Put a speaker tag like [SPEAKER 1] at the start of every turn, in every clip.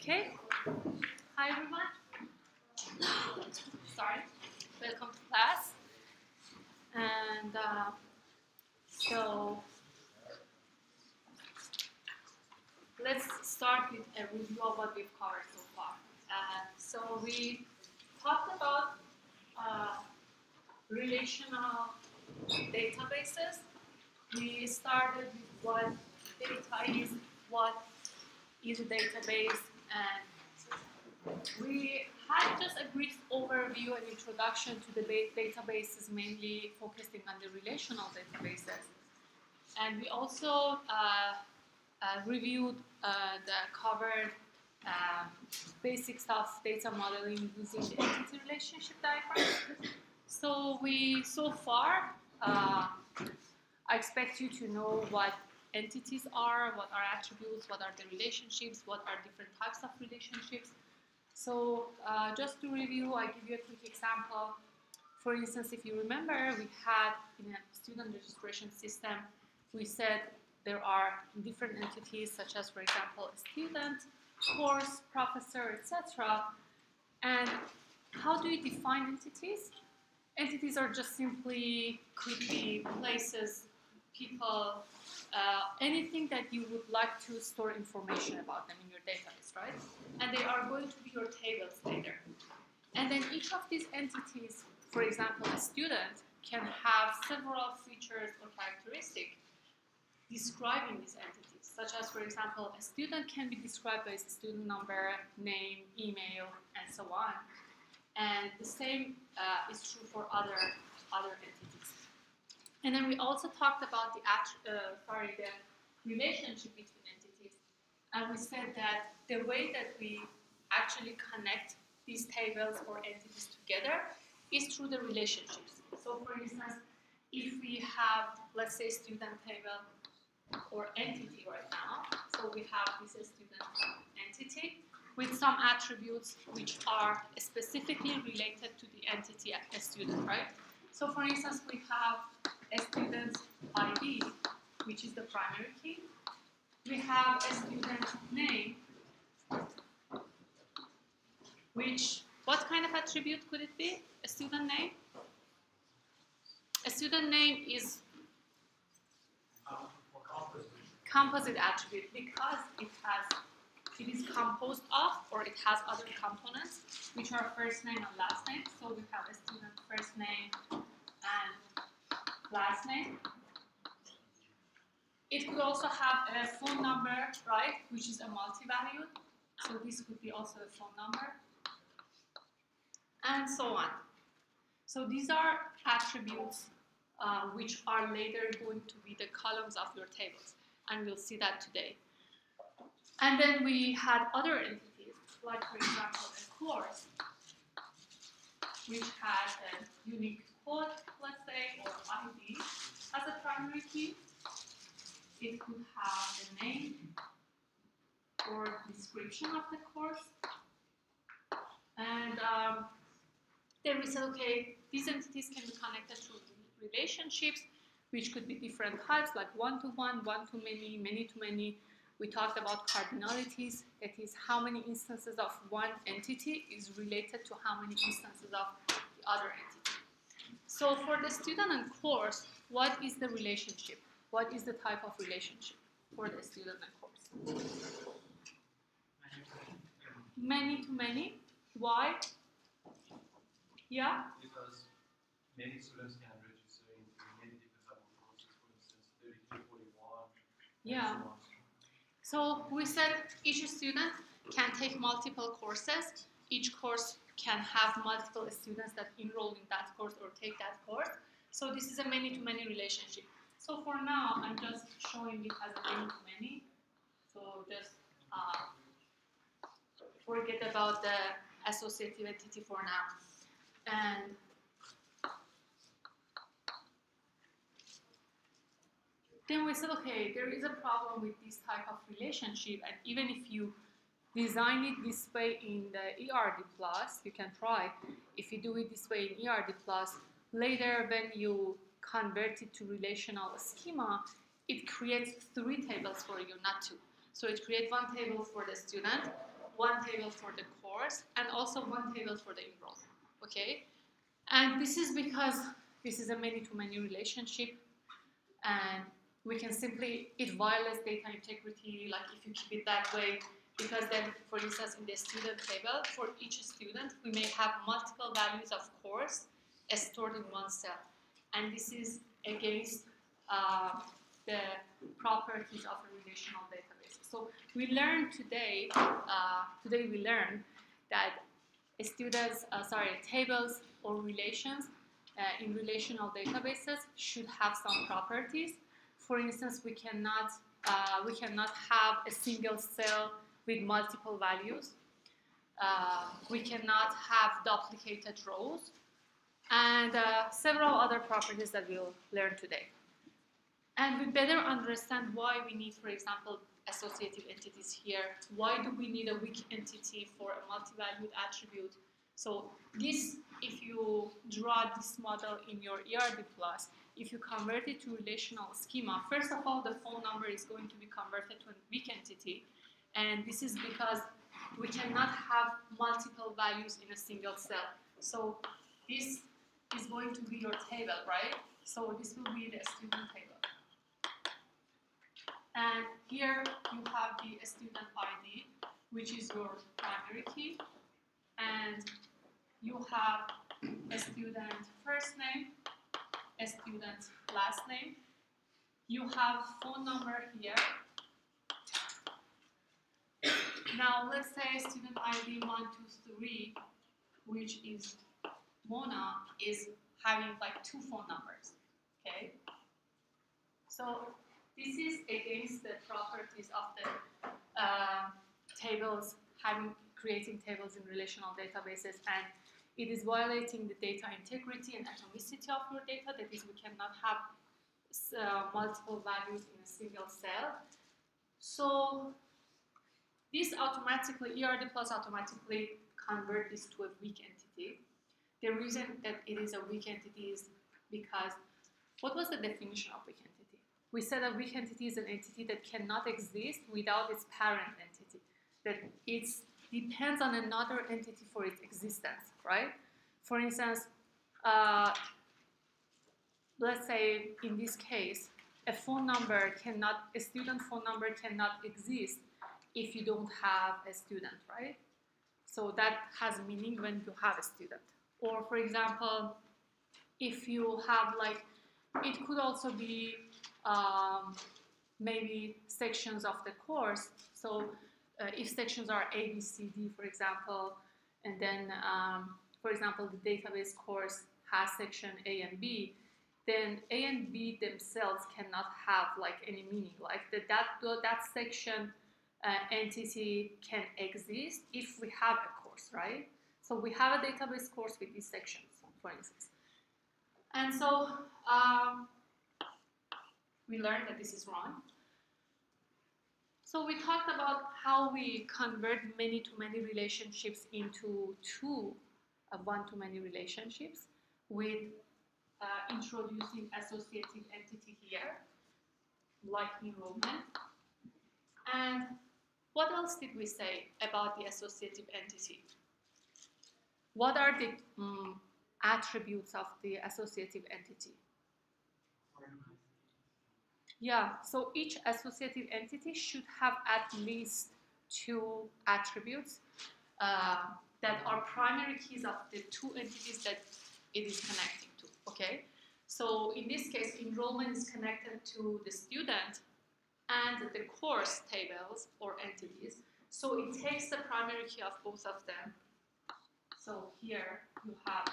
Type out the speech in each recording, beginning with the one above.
[SPEAKER 1] Okay. Hi everyone. Sorry. Welcome to class. And so let's start with a review of what we've covered so far. So we talked about relational databases. We started with what data is, what is a database, and we had just a brief overview and introduction to the databases, mainly focusing on the relational databases. And we also reviewed covered basics of data modeling using the entity relationship diagram. So far, I expect you to know what entities are, what are attributes, what are the relationships, what are different types of relationships. So just to review, I give you a quick example. For instance, if you remember, we had in a student registration system, we said there are different entities such as, for example, a student, course, professor, etc. And how do you define entities? Entities are just simply, could be places, people, anything that you would like to store information about them in your database, right? And they are going to be your tables later. And then each of these entities, for example, a student, can have several features or characteristics describing these entities, such as, for example, a student can be described by its student number, name, email, and so on. And the same is true for other entities. And then we also talked about the relationship between entities. And we said that the way that we actually connect these tables or entities together is through the relationships. So for instance, if we have, let's say, student table or entity right now, so we have this student entity with some attributes which are specifically related to the entity a student, right? So for instance, we have a student ID, which is the primary key. We have a student name, which, what kind of attribute could it be? A student name? A student name is composite attribute because it is composed of, or it has other components, which are first name and last name. So we have a student first name and last name. It could also have a phone number, right, which is a multi-valued. So this could be also a phone number, and so on. So these are attributes which are later going to be the columns of your tables, and we'll see that today. And then we had other entities, like for example a course, which has a unique code, let's say, or ID as a primary key. It could have the name or description of the course. And then we said, okay, these entities can be connected through relationships, which could be different types, like one-to-one, one-to-many, many-to-many. We talked about cardinalities, that is how many instances of one entity is related to how many instances of the other entity. So for the student and course, what is the relationship? What is the type of relationship for the student and course? Many-to-many. Why? Yeah?
[SPEAKER 2] Because many students can register in many different types of courses, for instance, 33, 41.
[SPEAKER 1] Yeah. So we said each student can take multiple courses. Each course can have multiple students that enroll in that course or take that course. So this is a many-to-many relationship. So for now, I'm just showing it as a many-to-many. So just forget about the associative entity for now. And then we said, okay, there is a problem with this type of relationship, and even if you design it this way in the ERDPlus, you can try. If you do it this way in ERDPlus, later when you convert it to relational schema, it creates 3 tables for you, not 2. So it creates one table for the student, one table for the course and also one table for the enrollment, okay? And this is because this is a many-to-many relationship, and we can simply, it violates data integrity, like if you keep it that way, because then, for instance, in the student table, for each student, we may have multiple values of course stored in one cell. And this is against the properties of a relational database. So we learned today, we learned that tables or relations in relational databases should have some properties. For instance, we cannot have a single cell with multiple values. We cannot have duplicated rows, and several other properties that we'll learn today. And we better understand why we need, for example, associative entities here. Why do we need a weak entity for a multi-valued attribute? So this, if you draw this model in your ERDPlus, if you convert it to relational schema, first of all, the phone number is going to be converted to a weak entity. And this is because we cannot have multiple values in a single cell. So this is going to be your table, right? So this will be the student table. And here you have the student ID, which is your primary key. And you have a student first name, a student last name. You have phone number here. Now let's say student ID 123, which is Mona, is having like two phone numbers. Okay? So this is against the properties of the tables, creating tables in relational databases, and it is violating the data integrity and atomicity of your data. That is, we cannot have multiple values in a single cell. So this automatically, ERDPlus automatically convert this to a weak entity. The reason that it is a weak entity is because, what was the definition of weak entity? We said a weak entity is an entity that cannot exist without its parent entity, that it depends on another entity for its existence, right? For instance, let's say in this case, a student phone number cannot exist if you don't have a student, right? So that has meaning when you have a student. Or for example, if you have it could also be maybe sections of the course. So if sections are A, B, C, D, for example, and then, for example, the database course has section A and B, then A and B themselves cannot have any meaning. That section entity can exist if we have a course, right? So we have a database course with these sections, for instance. And so we learned that this is wrong. So we talked about how we convert many-to-many relationships into two one-to-many relationships with introducing associative entity here, like enrollment. And what else did we say about the associative entity? What are the attributes of the associative entity? Yeah, so each associative entity should have at least two attributes that are primary keys of the two entities that it is connecting to, okay? So in this case, enrollment is connected to the student and the course tables or entities. So it takes the primary key of both of them. So here you have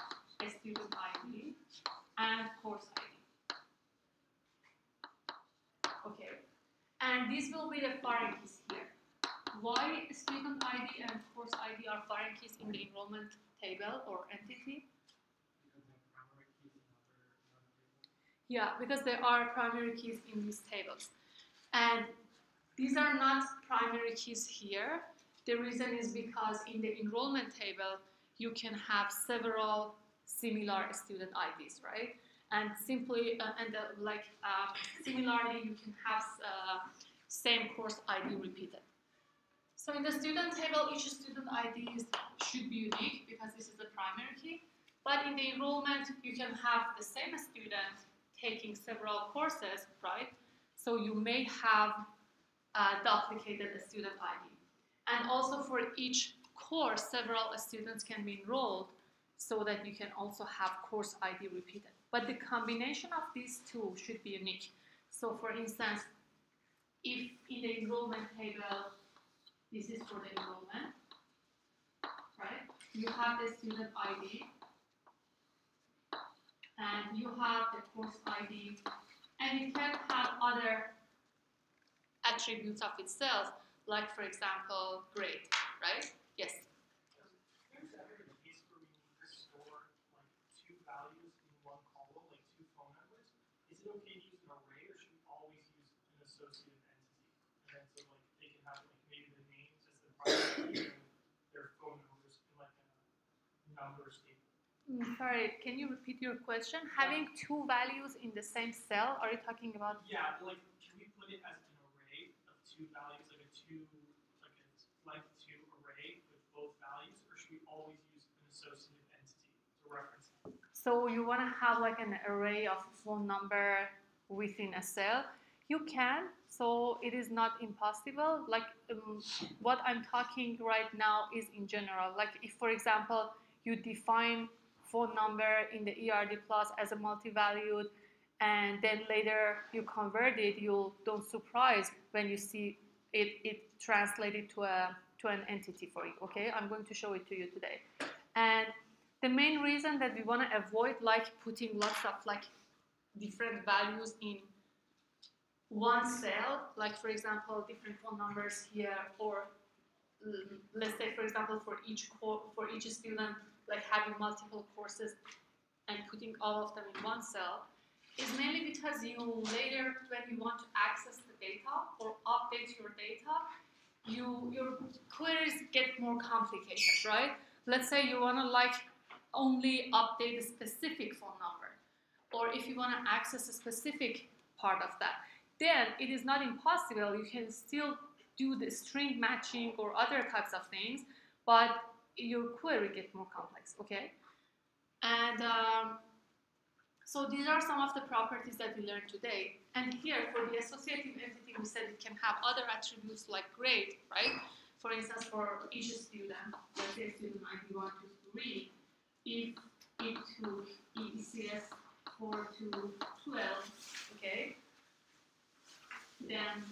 [SPEAKER 1] a student ID and course ID. Okay, and these will be the foreign keys here. Why student ID and course ID are foreign keys in the enrollment table or entity? Yeah, because there are primary keys in these tables. And these are not primary keys here. The reason is because in the enrollment table, you can have several similar student IDs, right? And simply, similarly, you can have same course ID repeated. So in the student table, each student ID should be unique because this is the primary key. But in the enrollment, you can have the same student taking several courses, right? So you may have duplicated student ID. And also for each course, several students can be enrolled so that you can also have course ID repeated. But the combination of these two should be unique. So for instance, if in the enrollment table, this is for the enrollment, right? You have the student ID, and you have the course ID, and it can have other attributes of itself, like for example, grade, right? Yes?
[SPEAKER 3] There's ever a case where we need to store like two values in one column, like two phone numbers. Is it okay to use an array, or should we always use an associative entity? And then so like they can have like maybe the names as the primary and their phone numbers in like a numbers table.
[SPEAKER 1] Sorry, can you repeat your question? Having two values in the same cell, are you talking about?
[SPEAKER 3] Yeah, but like can we put it as an array of two values, like a two array with both values, or should we always use an associative entity to reference it?
[SPEAKER 1] So you want to have like an array of phone number within a cell? You can, so it is not impossible. Like what I'm talking right now is in general. Like if, for example, you define phone number in the ERDPlus as a multi-valued, and then later you convert it, you don't surprise when you see it translated to an entity for you. Okay, I'm going to show it to you today. And the main reason that we want to avoid like putting lots of like different values in one cell, like for example different phone numbers here, or let's say for example for each student, like having multiple courses and putting all of them in one cell, is mainly because you later, when you want to access the data or update your data, your queries get more complicated, right? Let's say you want to like only update a specific phone number, or if you want to access a specific part of that, then it is not impossible. You can still do the string matching or other types of things, but your query gets more complex, okay? And so these are some of the properties that we learned today. And here, for the associative entity, we said it can have other attributes like grade, right? For instance, for each student, let's say student ID 1 to 3, if it to ECS 4 to 12, okay, then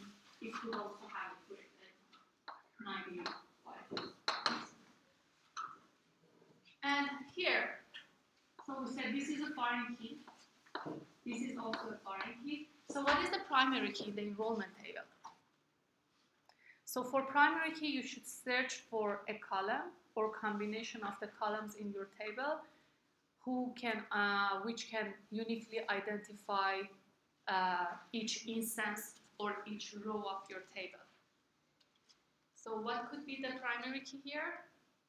[SPEAKER 1] it could also have a grade at 95. And here, so we said this is a foreign key. This is also a foreign key. So what is the primary key in the enrollment table? So for primary key, you should search for a column or combination of the columns in your table which can uniquely identify each instance or each row of your table. So what could be the primary key here?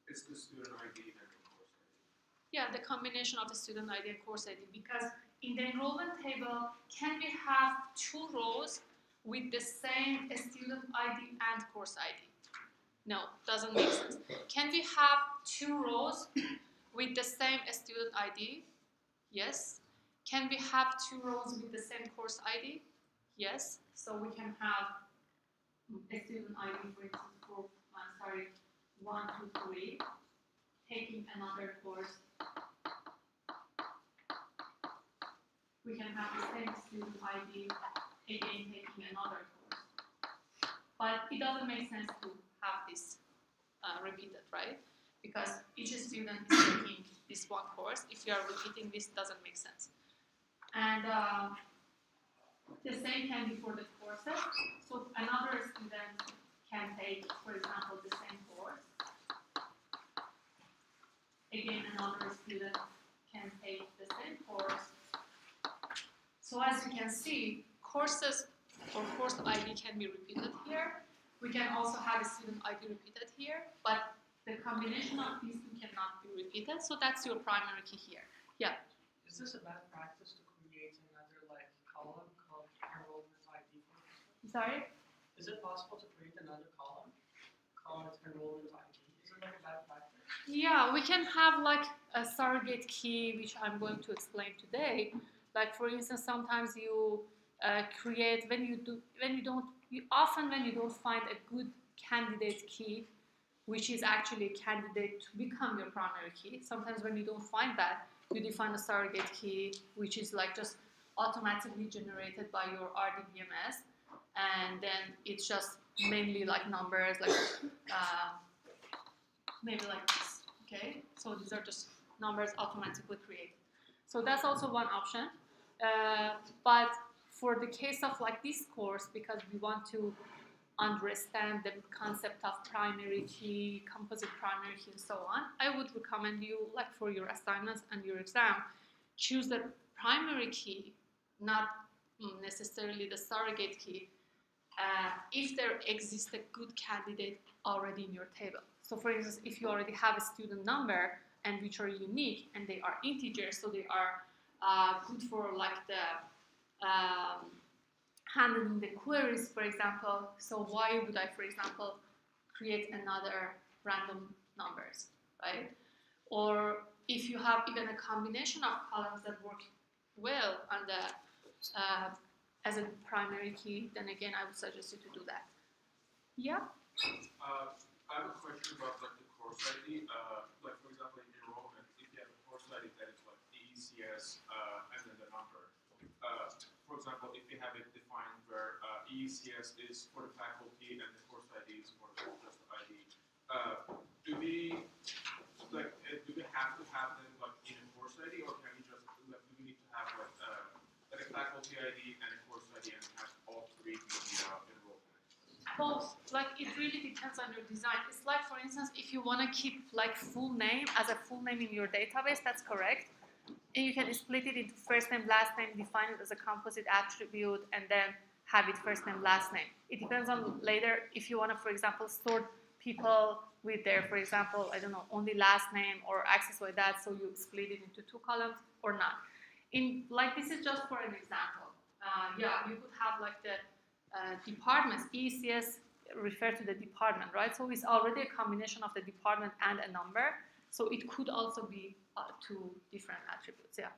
[SPEAKER 2] It's the student ID and the course ID.
[SPEAKER 1] Yeah, the combination of the student ID and course ID, because in the enrollment table, can we have two rows with the same student ID and course ID? No, doesn't make sense. Can we have two rows with the same student ID? Yes. Can we have two rows with the same course ID? Yes. So we can have a student ID, for instance, for 1 to 3, taking another course. We can have the same student ID, again taking another course. But it doesn't make sense to have this repeated, right? Because each student is taking this one course. If you are repeating this, doesn't make sense. And the same can be for the courses. So another student can take, for example, the same course. Again, another student can take the same course. So as you can see, courses or course ID can be repeated here. We can also have a student ID repeated here, but the combination of these two cannot be repeated. So that's your primary key here. Yeah.
[SPEAKER 3] Is this a bad practice to create another like column called enrollment ID?
[SPEAKER 1] Sorry?
[SPEAKER 3] Is it possible to create another column enrollment ID? Is it like a bad factor?
[SPEAKER 1] Yeah, we can have like a surrogate key, which I'm going to explain today. Like for instance, sometimes you create when you don't find a good candidate key, which is actually a candidate to become your primary key. Sometimes when you don't find that, you define a surrogate key, which is like just automatically generated by your RDBMS, and then it's just mainly like numbers, like maybe like this. Okay, so these are just numbers automatically created. So that's also one option. But for the case of like this course, because we want to understand the concept of primary key, composite primary key, and so on, I would recommend you, like for your assignments and your exam, choose the primary key, not necessarily the surrogate key, if there exists a good candidate already in your table. So for instance, if you already have a student number and which are unique and they are integers, so they are good for like the handling the queries, for example. So why would I, for example, create another random numbers, right? Or if you have even a combination of columns that work well on the as a primary key, then again, I would suggest you to do that. Yeah?
[SPEAKER 4] I have a question about like the course ID. Like for example, in enrollment, if you have a course ID that is like EECS and then the number. For example, if you have it defined where EECS is for the faculty and the course ID is for just the ID, do we have to have them like in a course ID, or can we just like do we need to have like a faculty ID and a course ID and have all three be enrollment?
[SPEAKER 1] Both. Like it really depends on your design. It's like, for instance, if you want to keep like full name as a full name in your database, that's correct. And you can split it into first name, last name, define it as a composite attribute, and then have it first name, last name. It depends on later if you want to, for example, sort people with their, for example, I don't know, only last name or access like that, so you split it into 2 columns or not. In like this is just for an example. Yeah, you could have like the departments. ECS refer to the department, right? So it's already a combination of the department and a number. So it could also be 2 different attributes. Yeah.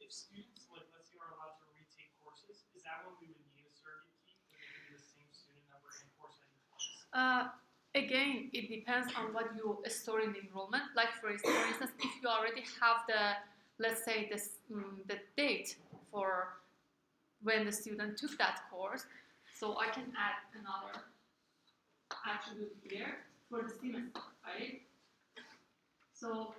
[SPEAKER 3] If students, like let's say, are allowed to retake courses, is that when we would need a surrogate key? Because it would be the same student number and course ID twice?
[SPEAKER 1] Again, it depends on what you store in the enrollment. Like for instance, if you already have the, let's say the date for when the student took that course, so I can add another attribute here for the semester, right? So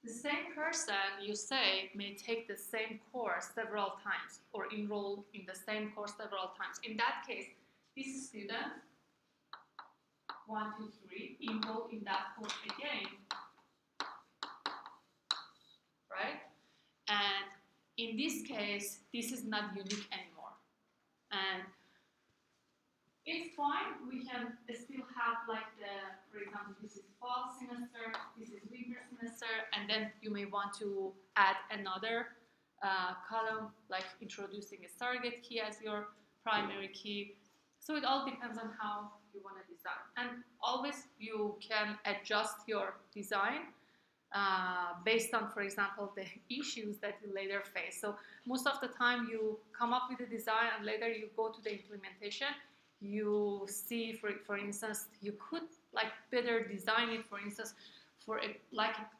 [SPEAKER 1] the same person, you say, may take the same course several times or enroll in the same course several times. In that case, this student 1, 2, 3, enroll in that course again, right? And in this case, this is not unique anymore. And it's fine, we can still have like the, for example, this is fall semester, this is winter semester, and then you may want to add another column, like introducing a surrogate key as your primary key. So it all depends on how you want to design. And always you can adjust your design based on, for example, the issues that you later face. So most of the time you come up with a design and later you go to the implementation. You see, for instance, you could like better design it. For instance, for a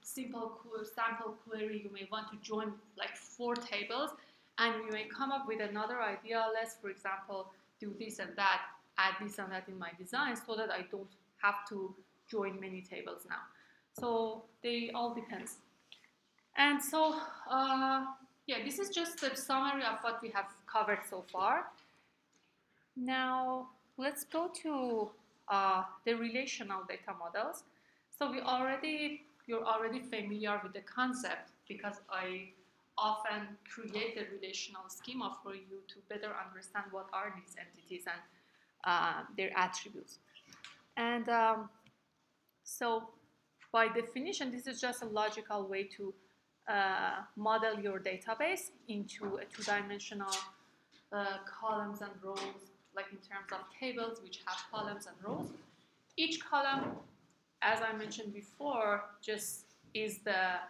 [SPEAKER 1] simple sample query, you may want to join like 4 tables, and you may come up with another idea. Let's, for example, do this and that, add this and that in my design, so that I don't have to join many tables now. So they all depends. And so, yeah, this is just a summary of what we have covered so far. Now, let's go to the relational data models. So you're already familiar with the concept, because I often create a relational schema for you to better understand what are these entities and their attributes. And so by definition, this is just a logical way to model your database into a 2-dimensional columns and rows, like in terms of tables which have columns and rows. each column, as I mentioned before, just is the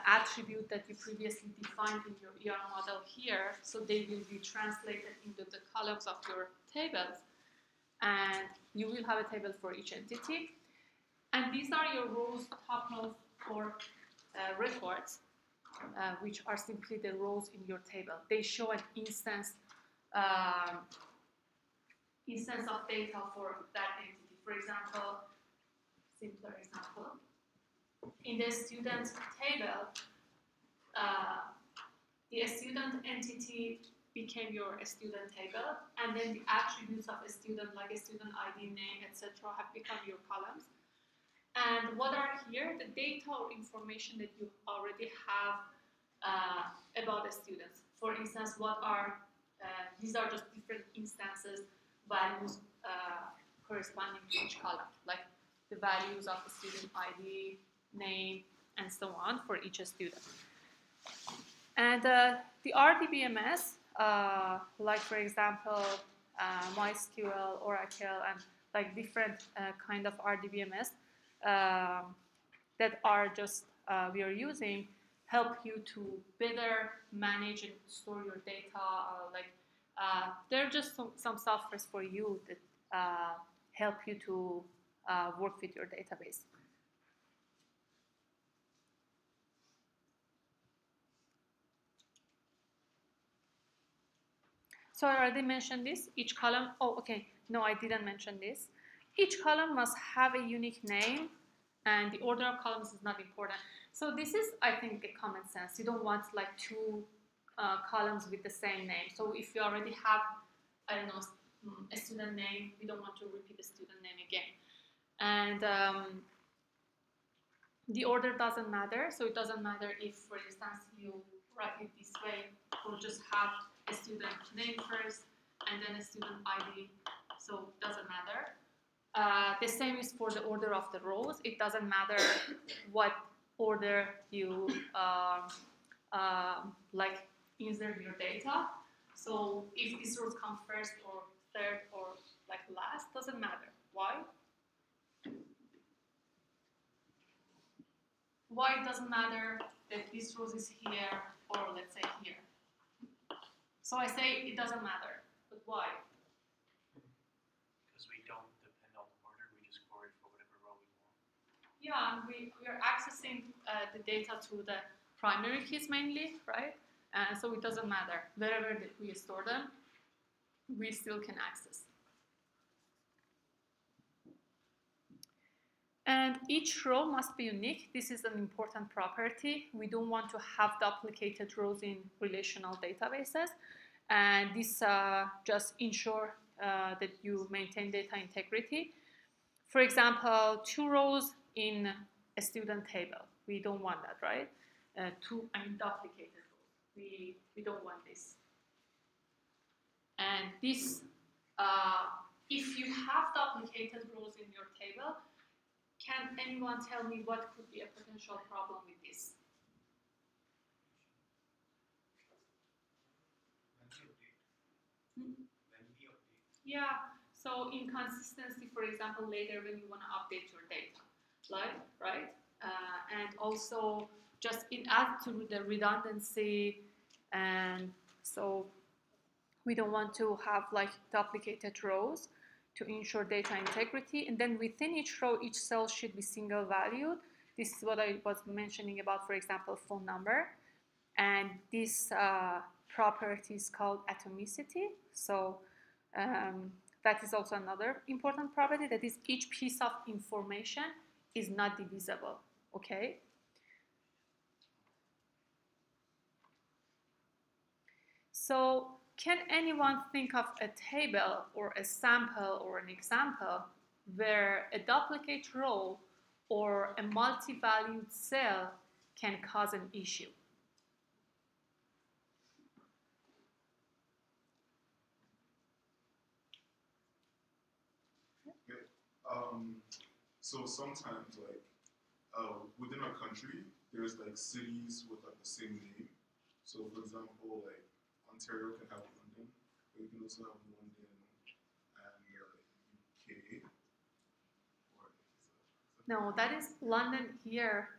[SPEAKER 1] attribute that you previously defined in your ER model here. So they will be translated into the columns of your tables. And you will have a table for each entity. And these are your rows, tuples, or records, which are simply the rows in your table. They show an instance of data for that entity. For example, simpler example, in the student table, the student entity became your student table, and then the attributes of a student, like a student ID, name, etc., have become your columns. And what are here? The data or information that you already have about the students. For instance, these are just different instances, values corresponding to each column, like the values of the student ID, name, and so on for each student. And the RDBMS, like for example, MySQL, Oracle, and like different kind of RDBMS that are just we are using, help you to better manage and store your data. They're just some softwares for you that help you to work with your database. So I already mentioned this. Each column, oh, okay, no, I didn't mention this. Each column must have a unique name, and the order of columns is not important. So this is, I think, a common sense. You don't want like two columns with the same name. So if you already have, I don't know, a student name, we don't want to repeat the student name again. And the order doesn't matter. So it doesn't matter if, for instance, you write it this way, or just have a student name first and then a student ID. So it doesn't matter. The same is for the order of the rows. It doesn't matter what order you like insert your data. So if these rows come first or third or like last, doesn't matter. Why? Why it doesn't matter that this row is here or let's say here? So I say it doesn't matter, but why?
[SPEAKER 5] Because we don't depend on the order, we just query for whatever row we want.
[SPEAKER 1] Yeah, we are accessing the data to the primary keys mainly, right? And so it doesn't matter. Wherever that we store them, we still can access. And each row must be unique. This is an important property. We don't want to have duplicated rows in relational databases. And this just ensure that you maintain data integrity. For example, 2 rows in a student table. We don't want that, right? Duplicated rows. We don't want this. And this, if you have duplicated rows in your table, can anyone tell me what could be a potential problem with this? Yeah, so inconsistency, for example, later when you want to update your data, right? And also just it adds to the redundancy, and so we don't want to have like duplicated rows to ensure data integrity. And then within each row, each cell should be single valued. This is what I was mentioning about, for example, phone number. And this property is called atomicity. So that is also another important property, that is each piece of information is not divisible, okay? So can anyone think of a table or a sample or an example where a duplicate row or a multi-valued cell can cause an issue?
[SPEAKER 6] So sometimes, like, within a country, there's like cities with like the same name. So for example, like Ontario can have London, but you can also have London and UK.
[SPEAKER 1] No, that is London here,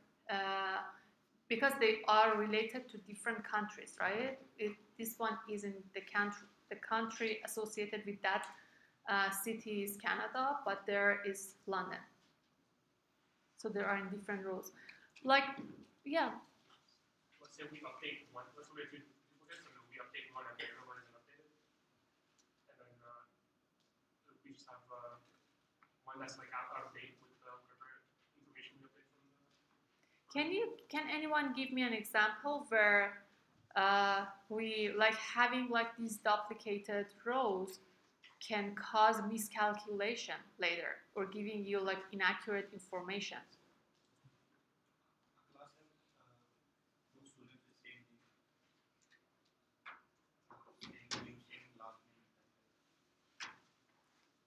[SPEAKER 1] because they are related to different countries, right? This one is in the country associated with that city is Canada, but there is London. So there are in different rows. Like, yeah.
[SPEAKER 3] Let's say we update one. Let's say we do duplicates, and then we update one, and the other one isn't updated. And then we just have one that's like out of date with whatever information we update from the.
[SPEAKER 1] Can anyone give me an example where we like having like these duplicated rows can cause miscalculation later or giving you like inaccurate information?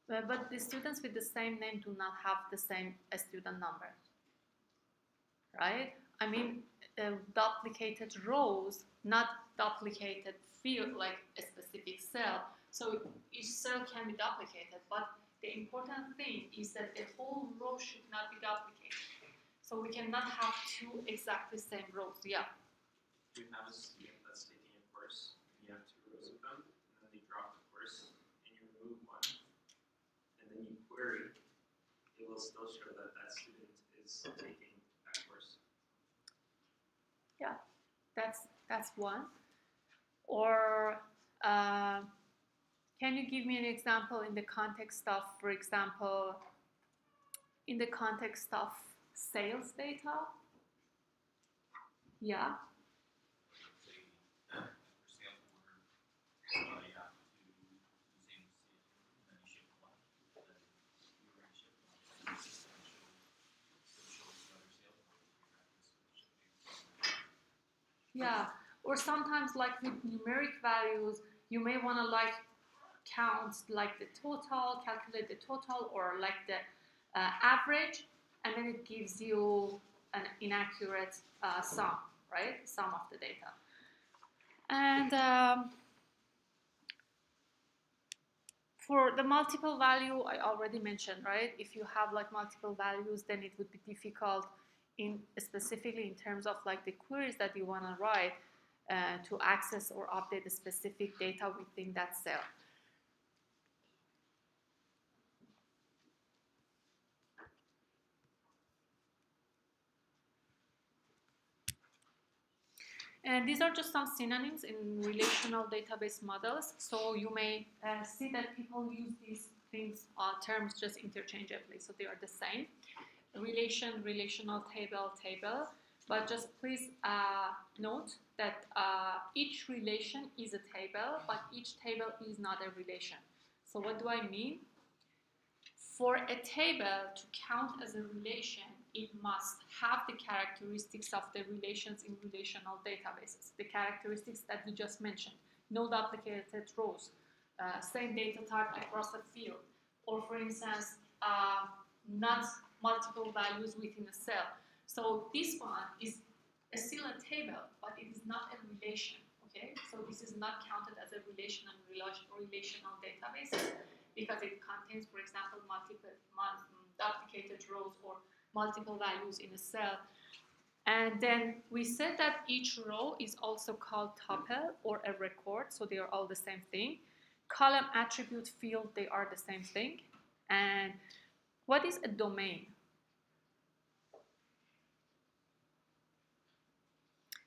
[SPEAKER 1] But the students with the same name do not have the same student number, right? I mean, duplicated rows, not duplicated field, like a specific cell. So each cell can be duplicated, but the important thing is that the whole row should not be duplicated. So we cannot have two exactly same rows. Yeah.
[SPEAKER 5] You have a student that's taking a course, and you have 2 rows of them, and then they drop the course, and you remove one, and then you query, it will still show that that student is taking that course.
[SPEAKER 1] Yeah, that's one. Or can you give me an example in the context of, for example, in the context of sales data? Yeah. Yeah, or sometimes like with numeric values, you may want to like count like the total, calculate the total, or like the average, and then it gives you an inaccurate sum, right? Sum of the data. And for the multiple value, I already mentioned, right? If you have like multiple values, then it would be difficult specifically in terms of like the queries that you want to write to access or update the specific data within that cell. And these are just some synonyms in relational database models. So you may see that people use these things, terms just interchangeably. So they are the same. Relation, relational, table, table. But just please note that each relation is a table, but each table is not a relation. So what do I mean? For a table to count as a relation, it must have the characteristics of the relations in relational databases, the characteristics that we just mentioned. No duplicated rows, same data type across a field, or for instance, not multiple values within a cell. So this one is still a table, but it is not a relation, okay? So this is not counted as a relation in relational databases because it contains, for example, duplicated rows or multiple values in a cell. And then we said that each row is also called tuple or a record, so they are all the same thing. Column, attribute, field, they are the same thing. And what is a domain?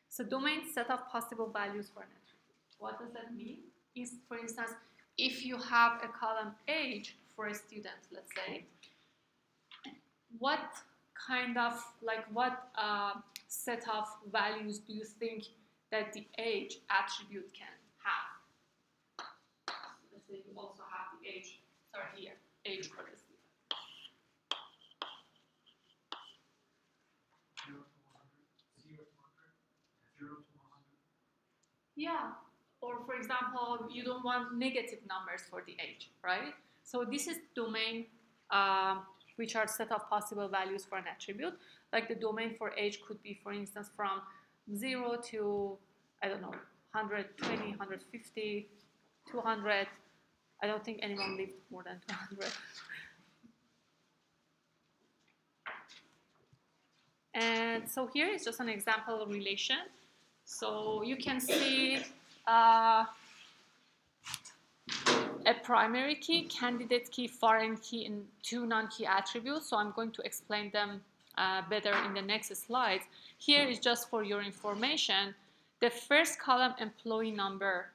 [SPEAKER 1] So domain set of possible values for an attribute. What does that mean? Is, for instance, if you have a column age for a student, let's say, what kind of, like what set of values do you think that the age attribute can have? Let's say you also have the age, sorry, here, age for the student.
[SPEAKER 3] 0 to 100, 0 to 100, 0 to 100.
[SPEAKER 1] Yeah, or for example, you don't want negative numbers for the age, right? So this is domain, which are set of possible values for an attribute. Like the domain for age could be, for instance, from 0 to, I don't know, 120, 150, 200. I don't think anyone lived more than 200. And so here is just an example relation. So you can see a primary key, candidate key, foreign key, and two non-key attributes. So I'm going to explain them better in the next slide. Here is just for your information. The first column, employee number,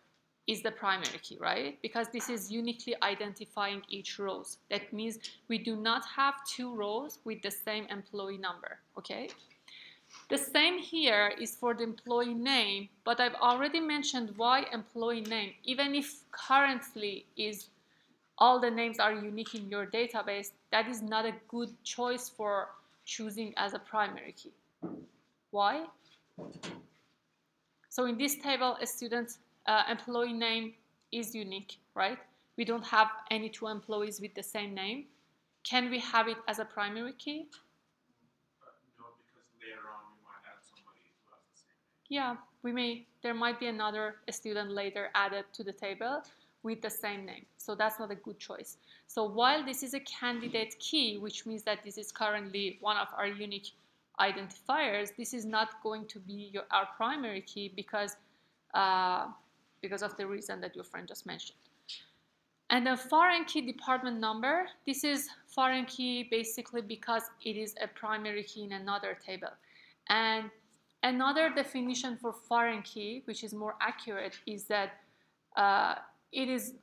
[SPEAKER 1] is the primary key, right? Because this is uniquely identifying each rows. That means we do not have two rows with the same employee number, okay? The same here is for the employee name, but I've already mentioned why employee name, even if currently all the names are unique in your database, that is not a good choice for choosing as a primary key. Why? So in this table, a student's employee name is unique, right? We don't have any two employees with the same name. Can we have it as a primary key?
[SPEAKER 4] No, because later on we might add somebody who has the same name.
[SPEAKER 1] Yeah, we may. There might be another student later added to the table with the same name. So that's not a good choice. So while this is a candidate key, which means that this is currently one of our unique identifiers, this is not going to be our primary key because of the reason that your friend just mentioned. And then foreign key department number, this is foreign key basically because it is a primary key in another table. And another definition for foreign key, which is more accurate, is that it is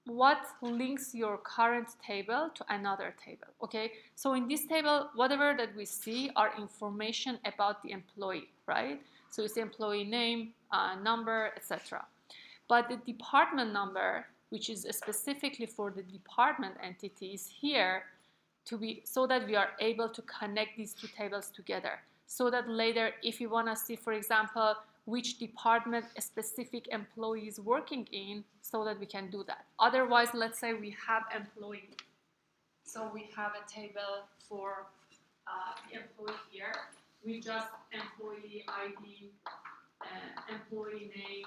[SPEAKER 1] what links your current table to another table, okay? So in this table, whatever that we see are information about the employee, right? So it's the employee name, number, etc. But the department number, which is specifically for the department entities here, so that we are able to connect these two tables together. So that later, if you want to see, for example, which department a specific employee is working in, so that we can do that. Otherwise, let's say we have employee. So we have a table for the employee here. We just employee ID, employee name,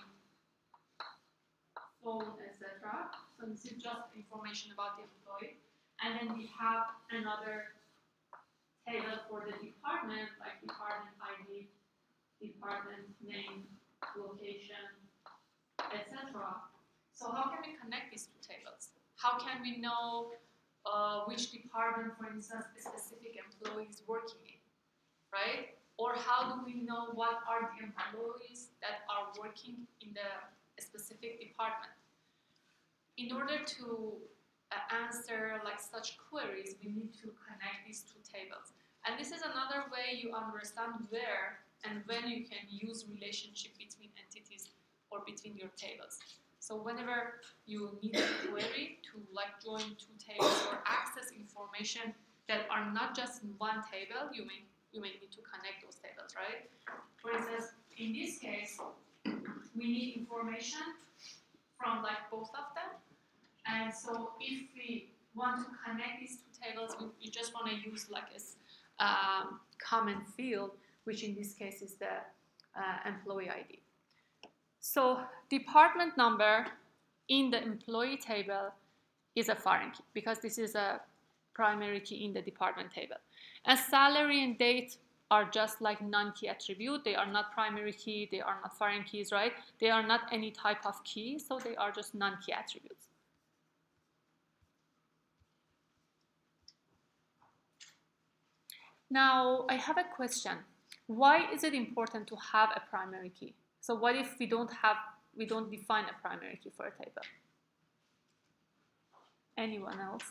[SPEAKER 1] phone, etc. So this is just information about the employee. And then we have another table for the department, like department ID, department name, location, etc. So how can we connect these two tables? How can we know which department, for instance, a specific employee is working in, right? Or how do we know what are the employees that are working in the specific department? In order to answer like such queries, we need to connect these two tables. And this is another way you understand where and when you can use relationship between entities or between your tables. So whenever you need a query to like join two tables or access information that are not just in one table, you may need to connect those tables, right? For instance, in this case, we need information from like both of them. And so if we want to connect these two tables, we just want to use like a common field, which in this case is the employee ID. So department number in the employee table is a foreign key because this is a primary key in the department table. And salary and date are just like non-key attribute. They are not primary key, they are not foreign keys, right? They are not any type of key, so they are just non-key attributes. Now, I have a question. Why is it important to have a primary key? So what if we don't define a primary key for a table? Anyone else?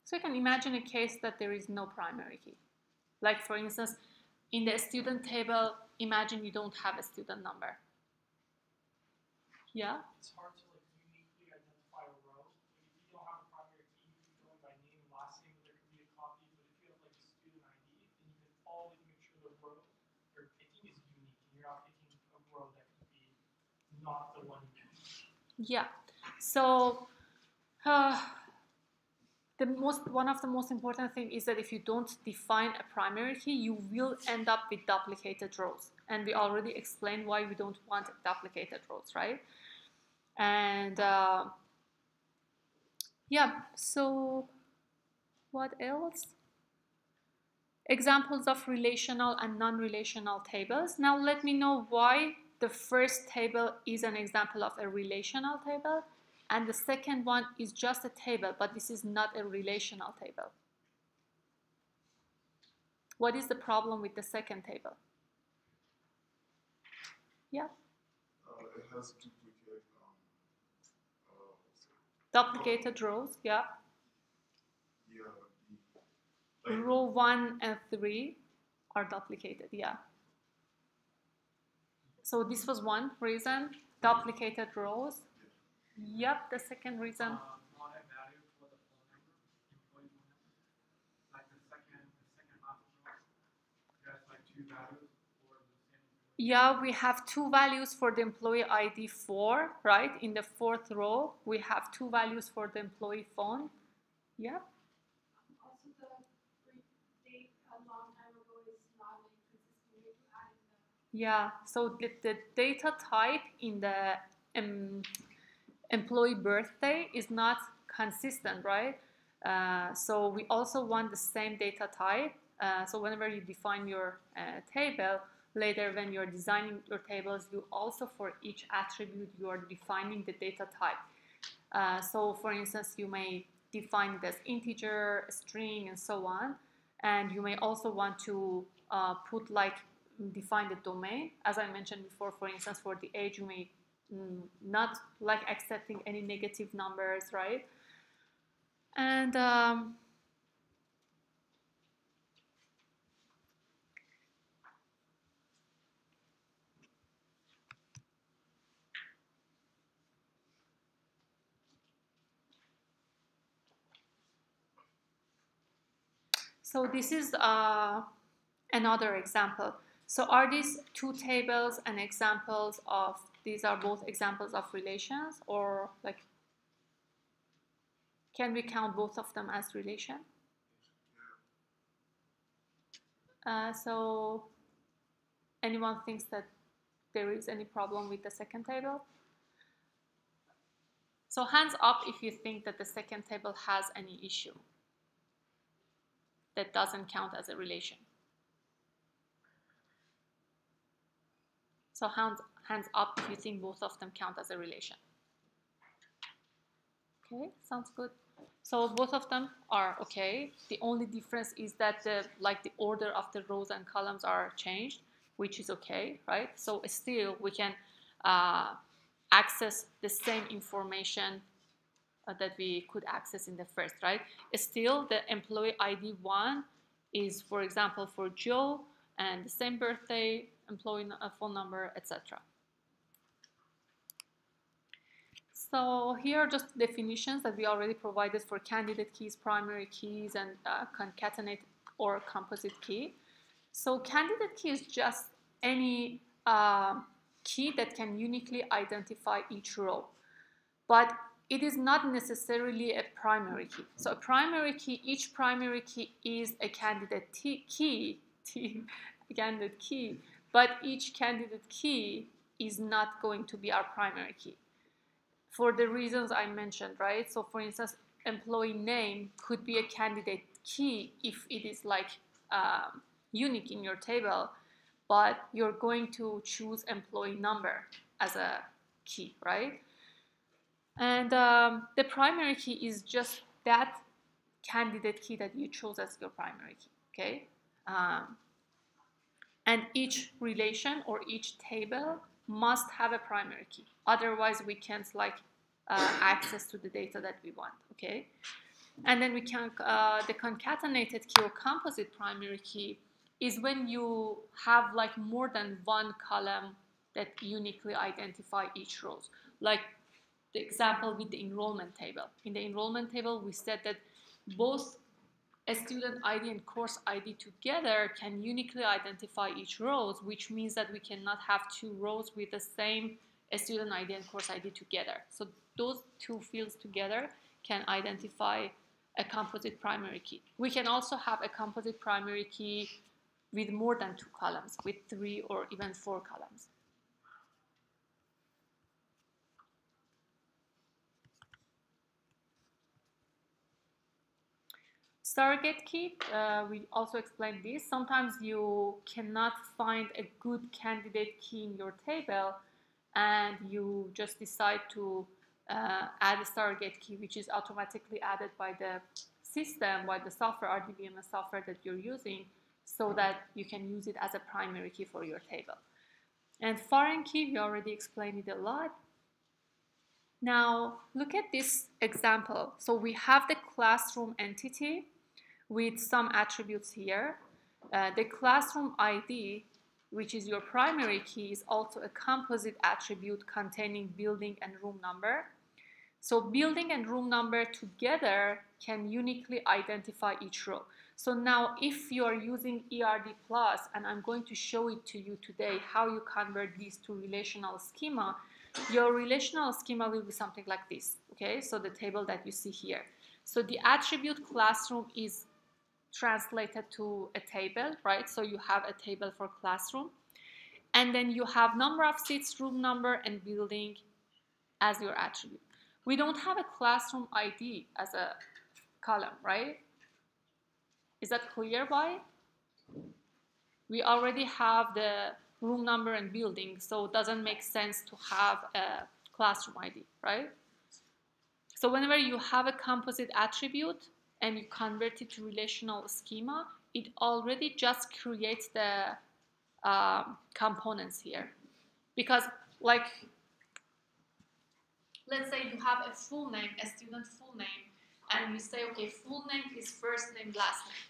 [SPEAKER 1] So you can imagine a case that there is no primary key. Like for instance, in the student table, imagine you don't have a student number. Yeah?
[SPEAKER 3] It's hard to like uniquely identify a row. Like if you don't have a primary key, you can go by name and last name, there could be a copy. But if you have like a student ID, then you can always make sure the row you're picking is unique, and you're not picking a row that could be not the one you want.
[SPEAKER 1] Yeah. So one of the most important thing is that if you don't define a primary key, you will end up with duplicated rows. And we already explained why we don't want duplicated rows, right? And yeah, so what else? Examples of relational and non-relational tables. Now let me know why the first table is an example of a relational table and the second one is just a table, but this is not a relational table. What is the problem with the second table? Yeah?
[SPEAKER 6] It has duplicate,
[SPEAKER 1] Duplicated rows, yeah.
[SPEAKER 6] yeah,
[SPEAKER 1] Row 1 and 3 are duplicated, yeah. So this was one reason, duplicated rows. Yep, the second reason.
[SPEAKER 3] Not a value for the phone number, employee phone number. Like the second half of the row, there's like two values for the same employee.
[SPEAKER 1] Yeah, we have two values for the employee ID 4, right? In the fourth row, we have two values for the employee phone. Yeah.
[SPEAKER 7] Also, the date a long time ago is not a consistent way to add in the.
[SPEAKER 1] Yeah, so the data type in the employee birthday is not consistent, right? So we also want the same data type. So whenever you define your table, later when you're designing your tables, you also for each attribute you are defining the data type. So for instance, you may define it as integer, string, and so on. And you may also want to define the domain. As I mentioned before, for instance, for the age, you may not like accepting any negative numbers, right? And so this is another example. So are these two tables and examples of, these are both examples of relations, or like, can we count both of them as relation? So anyone thinks that there is any problem with the second table? So hands up if you think that the second table has any issue that doesn't count as a relation. So hands up if you think both of them count as a relation. Okay, sounds good. So both of them are okay. The only difference is that the order of the rows and columns are changed, which is okay, right? So still we can access the same information that we could access in the first, right? Still, the employee ID 1 is, for example, for Joe, and the same birthday, employee phone number, etc. So here are just definitions that we already provided for candidate keys, primary keys, and concatenate or composite key. So candidate key is just any key that can uniquely identify each row. But it is not necessarily a primary key. So a primary key, each primary key is a candidate key, candidate key, but each candidate key is not going to be our primary key for the reasons I mentioned, right? So for instance, employee name could be a candidate key if it is unique in your table, but you're going to choose employee number as a key, right? And the primary key is just that candidate key that you chose as your primary key, okay? And each relation or each table must have a primary key. Otherwise, we can't access to the data that we want, okay? And then we can, the concatenated key or composite primary key is when you have more than one column that uniquely identify each rows. Like the example with the enrollment table. In the enrollment table, we said that both a student ID and course ID together can uniquely identify each rows, which means that we cannot have two rows with the same student ID and course ID together. So those two fields together can identify a composite primary key. We can also have a composite primary key with more than two columns, with 3 or even 4 columns. Surrogate key, we also explained this. Sometimes you cannot find a good candidate key in your table, and you just decide to add a surrogate key, which is automatically added by the system, by the software, RDBMS software that you're using, so that you can use it as a primary key for your table. And foreign key, we already explained it a lot. Now, look at this example. So we have the classroom entity with some attributes here. The classroom ID, which is your primary key, is also a composite attribute containing building and room number. So building and room number together can uniquely identify each row. So now if you are using ERDPlus, and I'm going to show it to you today, how you convert these to relational schema, your relational schema will be something like this, okay? So the table that you see here. So the attribute classroom is translated to a table, right? So you have a table for classroom. And then you have number of seats, room number, and building as your attribute. We don't have a classroom ID as a column, right? Is that clear why? We already have the room number and building, so it doesn't make sense to have a classroom ID, right? So whenever you have a composite attribute and you convert it to relational schema, it already just creates the components here. Because like, let's say you have a full name, a student full name, and we say, okay, full name is first name, last name.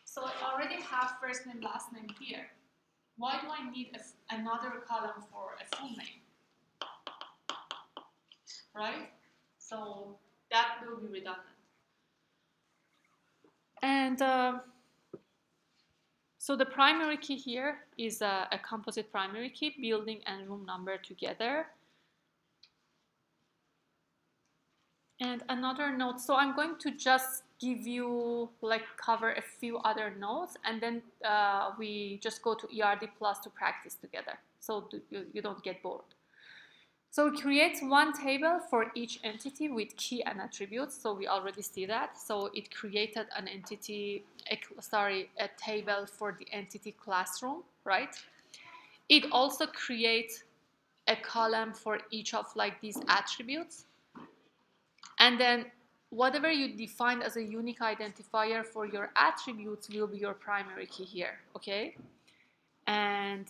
[SPEAKER 1] So I already have first name, last name here. Why do I need another column for a full name? Right? So that will be redundant. And so the primary key here is a composite primary key, building and room number together. And another note, so I'm going to just give you, like, cover a few other notes, and then we just go to ERDPlus to practice together, so you don't get bored. So it creates one table for each entity with key and attributes, so we already see that. So it created an entity, a table for the entity classroom, right? It also creates a column for each of like these attributes. And then whatever you define as a unique identifier for your attributes will be your primary key here, okay? And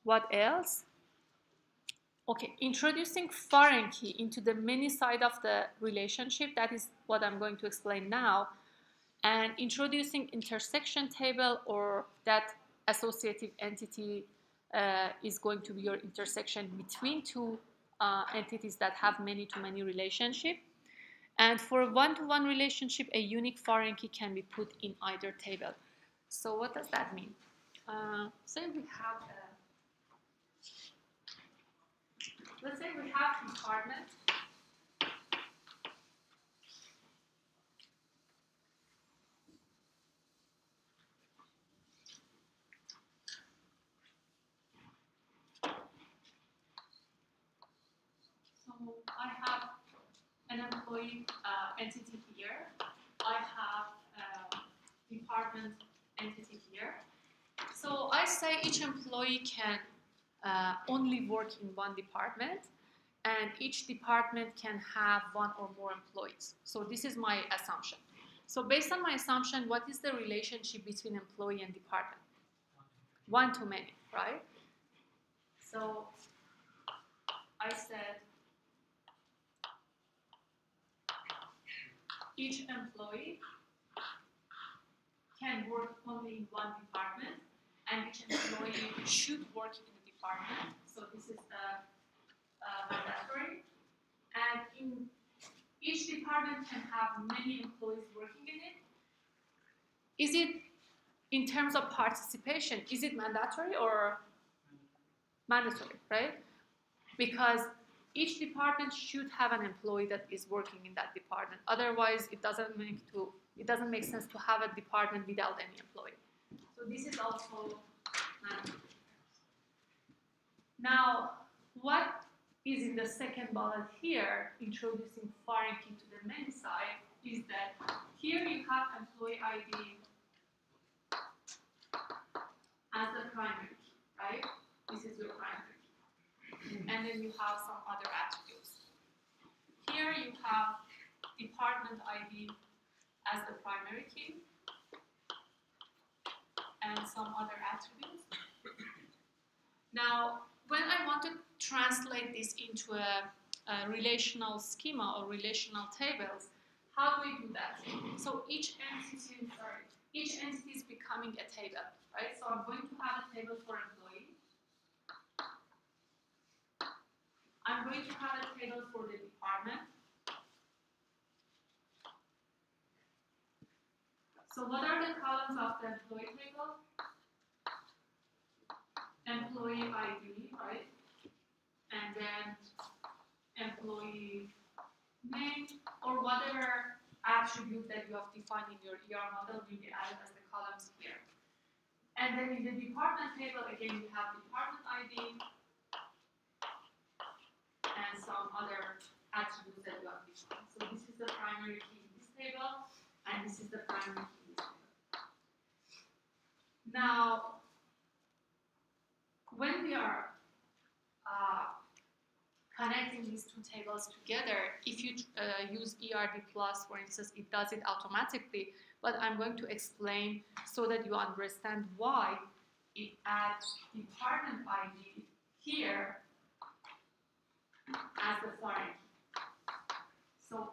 [SPEAKER 1] what else? Okay, introducing foreign key into the many side of the relationship, that is what I'm going to explain now. And introducing intersection table, or that associative entity is going to be your intersection between two entities that have many-to-many relationship. And for a one-to-one relationship, a unique foreign key can be put in either table. So what does that mean? Say we have let's say we have department. So I have an employee entity here. I have a department entity here. So I say each employee can only work in one department, and each department can have one or more employees. So this is my assumption. So based on my assumption, what is the relationship between employee and department? One to many, right? So I said each employee can work only in one department, and each employee should work in the department. So this is mandatory. And in each department can have many employees working in it. Is it, in terms of participation, is it mandatory or mandatory, right? Because each department should have an employee that is working in that department. Otherwise, it doesn't make sense to have a department without any employee. So this is also mandatory. Now, what is in the second bullet here, introducing foreign key to the many side? is that here you have employee ID as the primary key, right? This is your primary key. And then you have some other attributes. Here you have department ID as the primary key and some other attributes. Now, when I want to translate this into a relational schema or relational tables, how do we do that? So each entity is becoming a table, right? So I'm going to have a table for employee. I'm going to have a table for the department. So what are the columns of the employee table? Employee ID, right? And then employee name or whatever attribute that you have defined in your ER model will be added as the columns here. And then in the department table, again, you have department ID and some other attributes that you have defined. So this is the primary key in this table, and this is the primary key in this table. Now, when we are connecting these two tables together, if you use ERDPlus, for instance, it does it automatically, but I'm going to explain so that you understand why it adds department ID here as the foreign key. So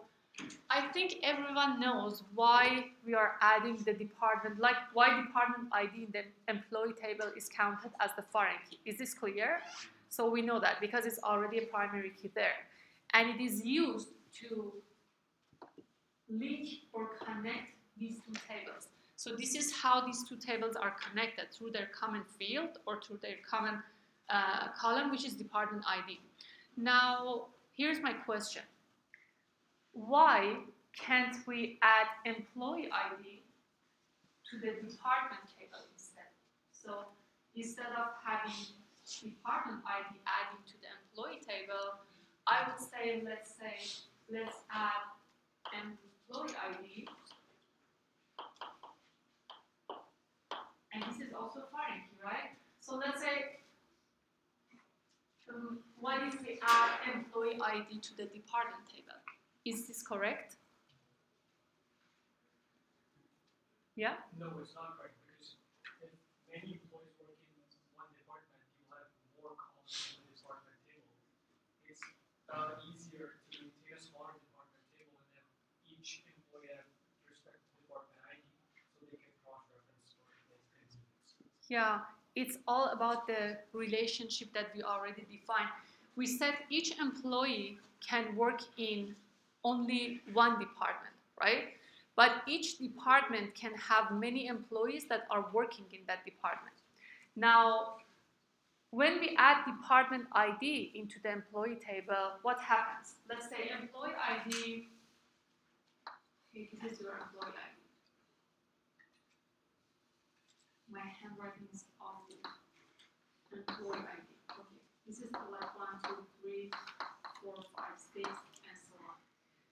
[SPEAKER 1] I think everyone knows why we are adding the department, like why department ID in the employee table is counted as the foreign key. Is this clear? So we know that because it's already a primary key there. And it is used to link or connect these two tables. So this is how these two tables are connected, through their common field or through their common column, which is department ID. Now, here's my question. Why can't we add employee ID to the department table instead? So instead of having department ID adding to the employee table, I would say, let's add employee ID. And this is also foreign key, right? So let's say, what if we add employee ID to the department table? Is this correct? Yeah?
[SPEAKER 3] No, it's not correct, because if many employees work in one department, you have more columns in the department table. It's easier to maintain a smaller department table and have each employee have respective department ID so they can cross-reference for those kinds of things.
[SPEAKER 1] Yeah, it's all about the relationship that we already defined. We said each employee can work in only one department, right? But each department can have many employees that are working in that department. Now, when we add department ID into the employee table, what happens? Let's say employee ID, okay, this is your employee ID. My handwriting is awful. Employee ID, okay. This is like 1, 2, 3, 4, 5, 6, and so on.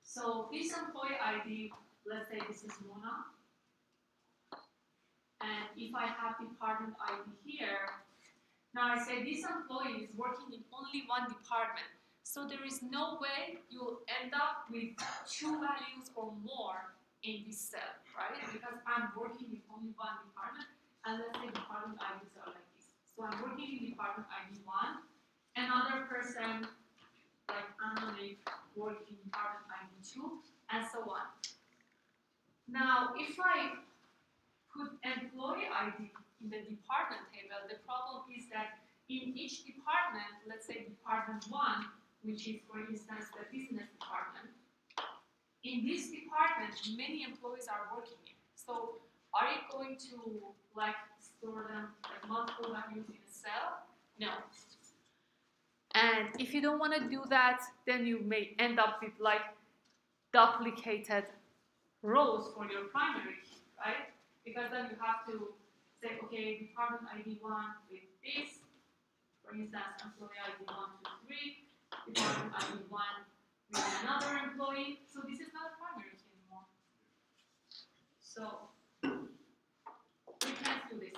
[SPEAKER 1] So this employee ID, let's say this is Mona. And if I have department ID here, now I say this employee is working in only one department. So there is no way you'll end up with 2 values or more in this cell, right? Because I'm working in only one department, and let's say department IDs are like this. So I'm working in department ID 1, another person, like Anna, working in department ID 2, and so on. Now, if I put employee ID in the department table, the problem is that in each department, let's say department 1, which is, for instance, the business department, in this department, many employees are working in. So are you going to like store them like multiple values in a cell? No. And if you don't want to do that, then you may end up with like duplicated rows for your primary key, right? Because then you have to say, okay, department ID 1 with this, for instance, employee ID 1, 2, 3, department ID 1 with another employee. So this is not a primary key anymore. So we can't do this.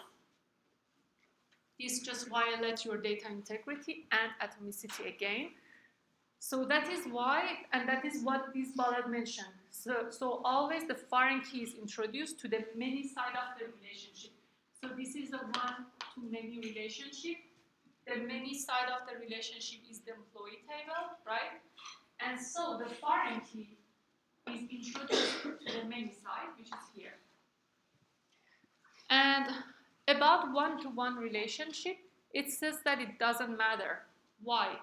[SPEAKER 1] This just violates your data integrity and atomicity again. So that is why, and that is what this bullet mentioned. So always the foreign key is introduced to the many side of the relationship. So this is a one-to-many relationship. The many side of the relationship is the employee table, right? And so the foreign key is introduced to the many side, which is here. And about one-to-one relationship, it says that it doesn't matter. Why?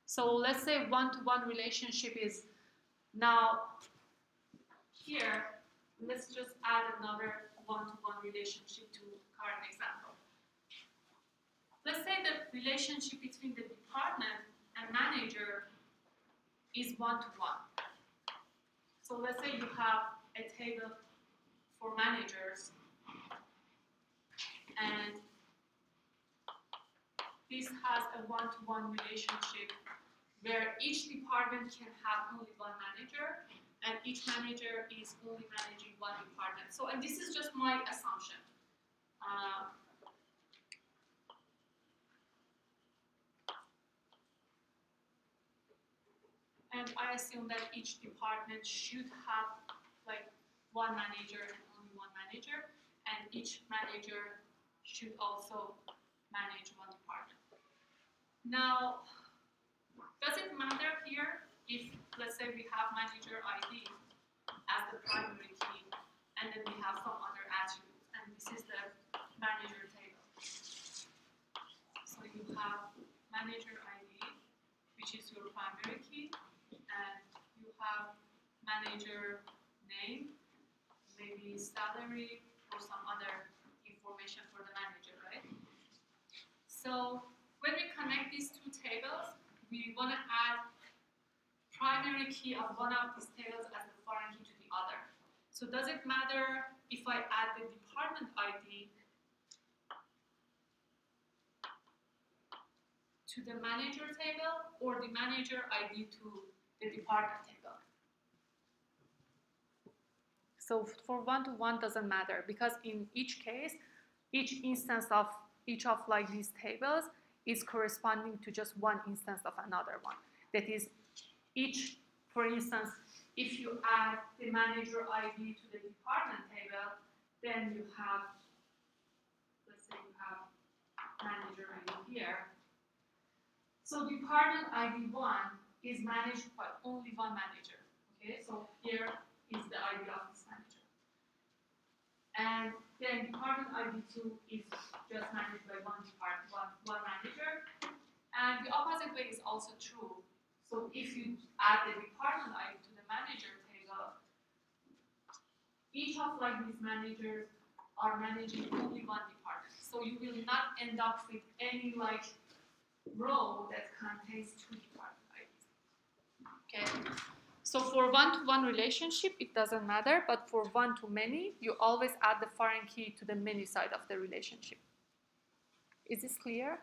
[SPEAKER 1] So let's say one-to-one relationship is now here. Let's just add another one-to-one relationship to current example. Let's say the relationship between the department and manager is one-to-one. So let's say you have a table for managers, and this has a one-to-one relationship where each department can have only one manager, and each manager is only managing one department. So, and this is just my assumption. And I assume that each department should have like one manager and only one manager, and each manager should also manage one department. Now, does it matter here if, let's say, we have manager ID as the primary key, and then we have some other attributes, and this is the manager table. So you have manager ID, which is your primary key, and you have manager name, maybe salary, or some other information for the manager, right? So when we connect these two tables, we want to add primary key of one of these tables as the foreign key to the other. So does it matter if I add the department ID to the manager table or the manager ID to the department table? So for one-to-one doesn't matter, because in each case, each instance of each of like these tables is corresponding to just one instance of another one. That is, each, for instance, if you add the manager ID to the department table, then you have, let's say you have manager ID here. So department ID 1 is managed by only one manager. Okay, so here is the ID of this manager. And then department ID 2 is just managed by one manager. And the opposite way is also true. So if you add the department ID to the manager table, each of like these managers are managing only one department. So you will not end up with any like row that contains two department IDs. Okay. So for one-to-one relationship, it doesn't matter, but for one-to-many, you always add the foreign key to the many side of the relationship. Is this clear?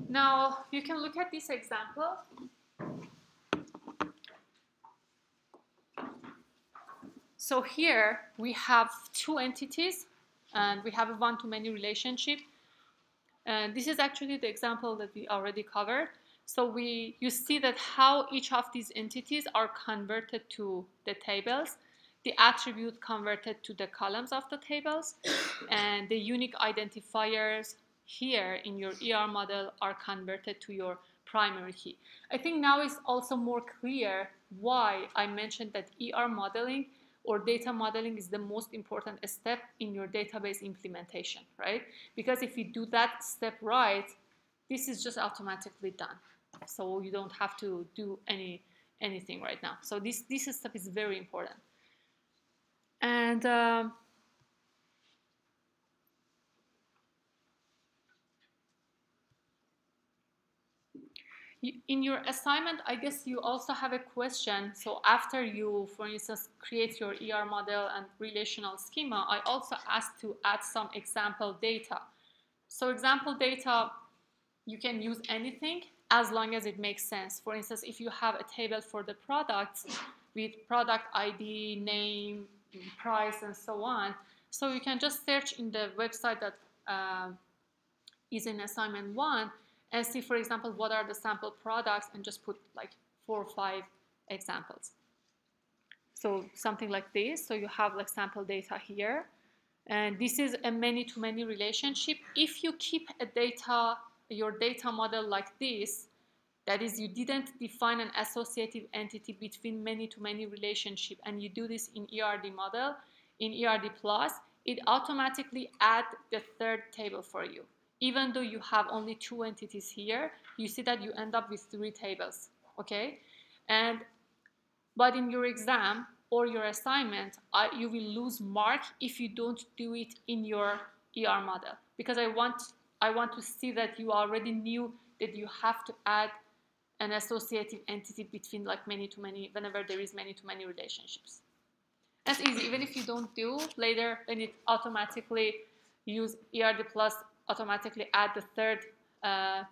[SPEAKER 1] Now, you can look at this example. So here, we have two entities, and we have a one-to-many relationship. And this is actually the example that we already covered. So you see that how each of these entities are converted to the tables, the attribute converted to the columns of the tables, and the unique identifiers here in your ER model are converted to your primary key. I think now it's also more clear why I mentioned that ER modeling or data modeling is the most important step in your database implementation, right? Because if you do that step right, this is just automatically done. So you don't have to do anything right now. So this step is very important. And in your assignment, I guess you also have a question. So after you, for instance, create your ER model and relational schema, I also asked to add some example data. So example data, you can use anything as long as it makes sense. For instance, if you have a table for the products, with product ID, name, price, and so on. So you can just search in the website that is in assignment 1 and see, for example, what are the sample products, and just put like 4 or 5 examples. So something like this. So you have like sample data here. And this is a many-to-many relationship. If you keep your data model like this, that is, you didn't define an associative entity between many-to-many relationship, and you do this in ERD model, in ERDPlus, it automatically adds the third table for you. Even though you have only 2 entities here, you see that you end up with 3 tables, okay? But in your exam or your assignment, you will lose mark if you don't do it in your ER model, because I want to see that you already knew that you have to add an associative entity between like many-to-many, whenever there is many-to-many relationships. That's easy. Even if you don't do, later when it automatically use ERDPlus, automatically add the third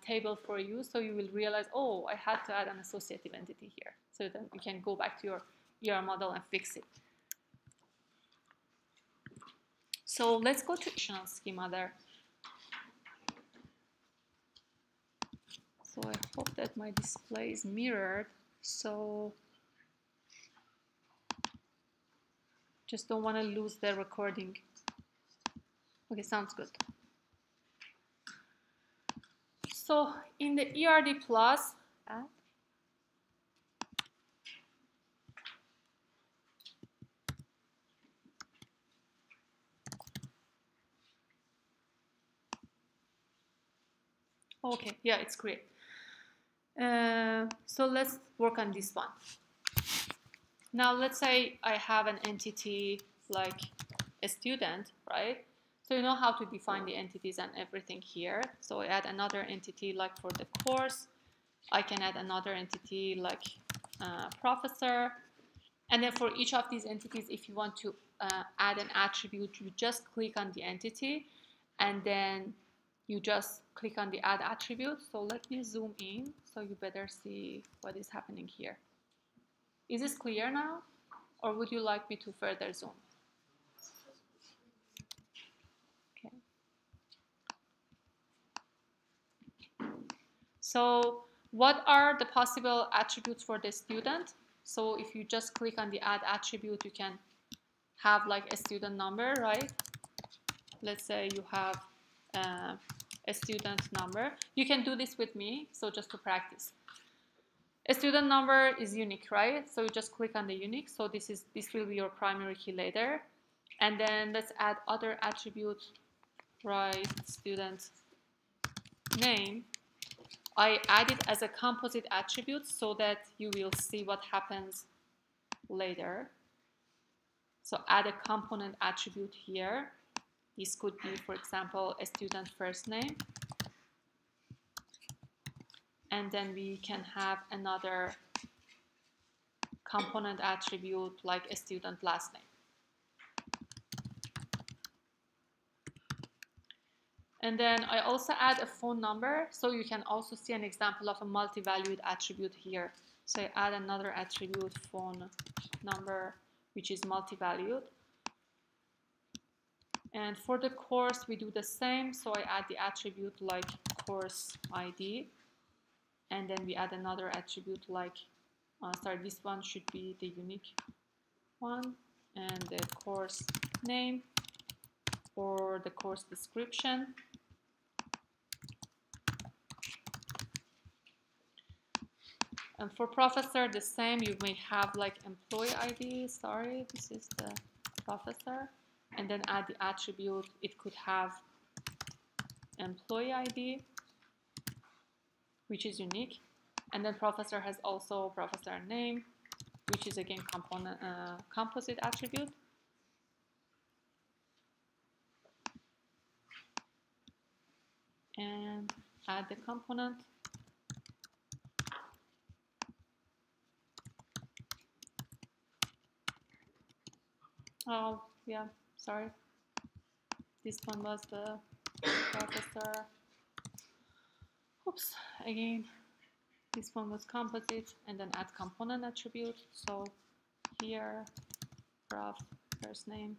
[SPEAKER 1] table for you, so you will realize, oh, I had to add an associative entity here. So then you can go back to your ER model and fix it. So let's go to relational schema there. So I hope that my display is mirrored. So just don't want to lose the recording. Okay, sounds good. So in the ERDPlus, okay, yeah, it's great. So let's work on this one. Now let's say I have an entity like a student, right? So you know how to define the entities and everything here. So I add another entity like for the course. I can add another entity like professor. And then for each of these entities, if you want to add an attribute, you just click on the entity and then you just click on the add attribute. So let me zoom in so you better see what is happening here. Is this clear now? Or would you like me to further zoom? Okay. So what are the possible attributes for the student? So if you just click on the add attribute, you can have like a student number, right? Let's say you have a student number. You can do this with me, so just to practice. A student number is unique, right? So you just click on the unique. So this will be your primary key later. And then let's add other attributes, right? Student name. I add it as a composite attribute so that you will see what happens later. So add a component attribute here. This could be, for example, a student first name. And then we can have another component attribute like a student last name. And then I also add a phone number, so you can also see an example of a multi-valued attribute here. So I add another attribute, phone number, which is multi-valued. And for the course, we do the same. So I add the attribute like course ID. And then we add another attribute like, this one should be the unique one. And the course name or the course description. And for professor, the same. You may have like employee ID. Sorry, this is the professor. And then add the attribute. It could have employee ID, which is unique. And then professor has also professor name, which is again composite attribute. And add the component. Oh, yeah, sorry. This one was the professor. Oops, again, this one was composite, and then add component attribute. So here, prof, first name,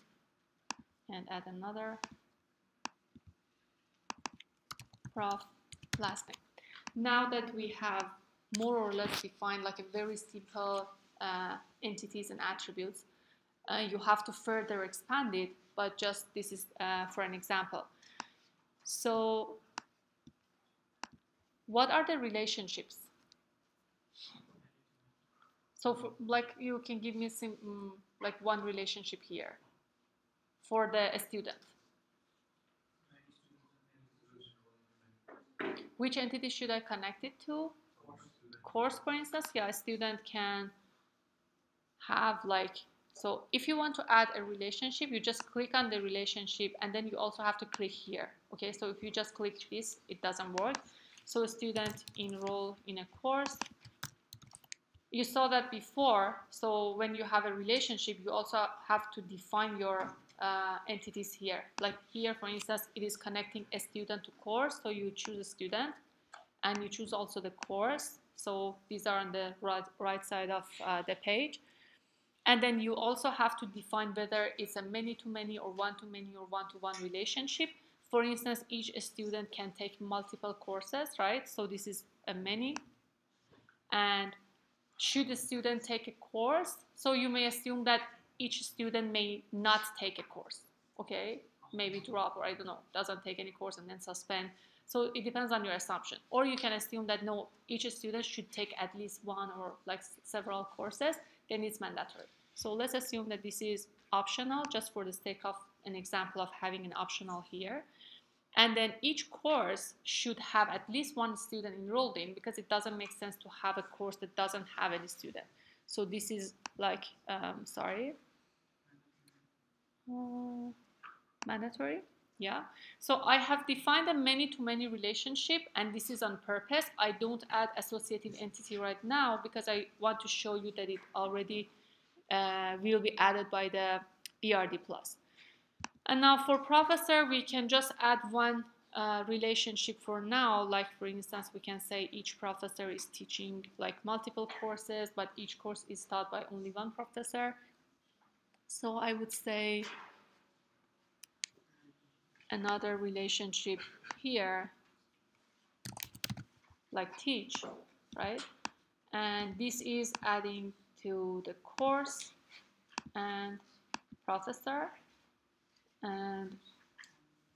[SPEAKER 1] and add another prof, last name. Now that we have more or less defined like a very simple entities and attributes, you have to further expand it, but just this is for an example. So what are the relationships? So for, like you can give me some, like one relationship here for the student. Which entity should I connect it to? Course, for instance. Yeah, a student can have like, so if you want to add a relationship, you just click on the relationship and then you also have to click here. Okay, so if you just click this, it doesn't work. So a student enroll in a course. You saw that before. So when you have a relationship, you also have to define your entities here. Like here, for instance, it is connecting a student to course. So you choose a student and you choose also the course. So these are on the right side of the page. And then you also have to define whether it's a many-to-many or one-to-many or one-to-one relationship. For instance, each student can take multiple courses, right? So this is a many. And should a student take a course? So you may assume that each student may not take a course, okay? Maybe drop, or I don't know, doesn't take any course and then suspend. So it depends on your assumption. Or you can assume that no, each student should take at least one or like several courses, then it's mandatory. So let's assume that this is optional, just for the sake of an example of having an optional here. And then each course should have at least one student enrolled in, because it doesn't make sense to have a course that doesn't have any student. So this is like, mandatory. Yeah. So I have defined a many-to-many relationship, and this is on purpose. I don't add associative entity right now because I want to show you that it already will be added by the ERDPlus. And now for professor, we can just add one relationship for now. Like for instance, we can say each professor is teaching like multiple courses, but each course is taught by only one professor. So I would say another relationship here, like teach, right? And this is adding to the course and professor. And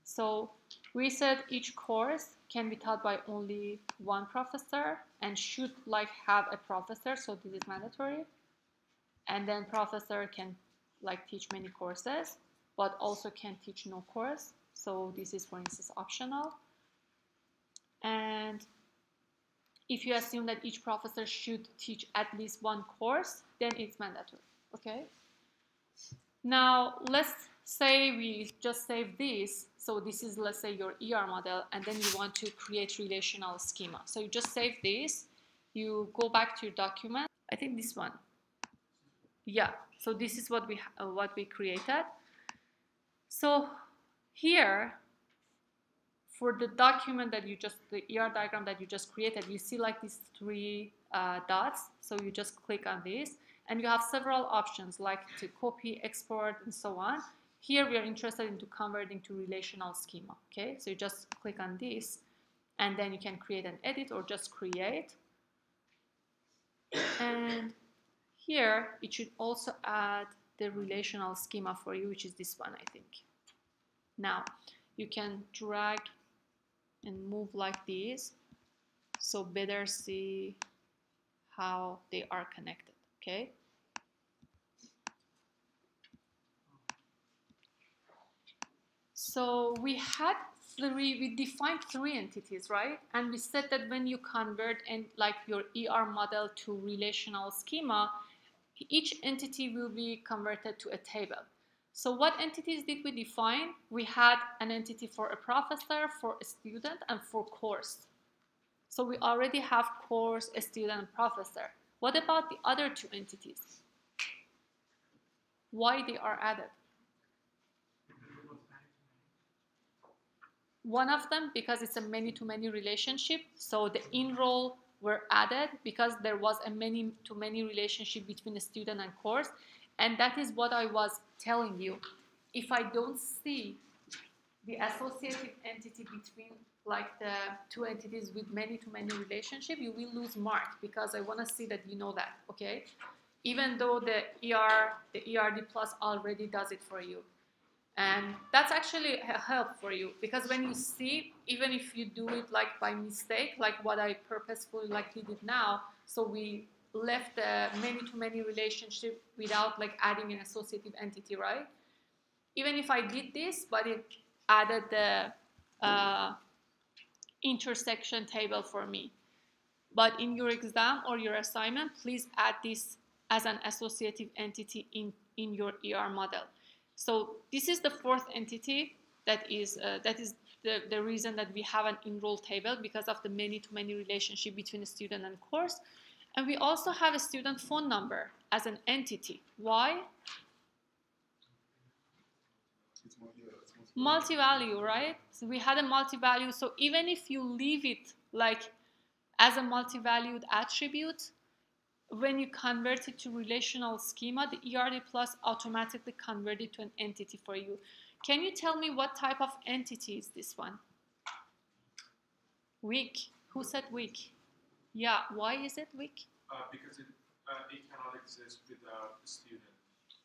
[SPEAKER 1] so we said each course can be taught by only one professor and should like have a professor, so this is mandatory. And then professor can like teach many courses, but also can teach no course. So this is, for instance, optional. And if you assume that each professor should teach at least one course, then it's mandatory, okay? Now, let's say we just save this. So this is, let's say, your ER model, and then you want to create relational schema. So you just save this, you go back to your document. I think this one. Yeah, so this is what we created. So here, for the document that you just, the ER diagram that you just created, you see like these three dots. So you just click on this, and you have several options like to copy, export, and so on. Here we are interested in converting to relational schema. Okay, so you just click on this, and then you can create an edit or just create. And here it should also add the relational schema for you, which is this one, I think. Now you can drag and move like this, so better see how they are connected. Okay. So we defined three entities, right? And we said that when you convert like your ER model to relational schema, each entity will be converted to a table. So what entities did we define? We had an entity for a professor, for a student, and for course. So we already have course, a student, and professor. What about the other two entities? Why they are added? One of them, because it's a many-to-many relationship, so the enroll were added because there was a many-to-many relationship between the student and course. And that is what I was telling you. If I don't see the associative entity between like the two entities with many-to-many relationship, you will lose mark because I want to see that you know that, okay? Even though the ERDPlus already does it for you. And that's actually a help for you because when you see, even if you do it like by mistake, like what I purposefully like we did now, so we left the many-to-many relationship without like adding an associative entity, right? Even if I did this, but it added the intersection table for me. But in your exam or your assignment, please add this as an associative entity in your ER model. So this is the fourth entity that is the reason that we have an enroll table because of the many-to-many relationship between a student and course. And we also have a student phone number as an entity. Why?
[SPEAKER 6] It's
[SPEAKER 1] Multi-value, right? So we had a multi-value. So even if you leave it like as a multi-valued attribute, when you convert it to relational schema, the ERDPlus automatically convert it to an entity for you. Can you tell me what type of entity is this one? Weak. Who said weak? Yeah, why is it weak?
[SPEAKER 4] Because it cannot exist without the student.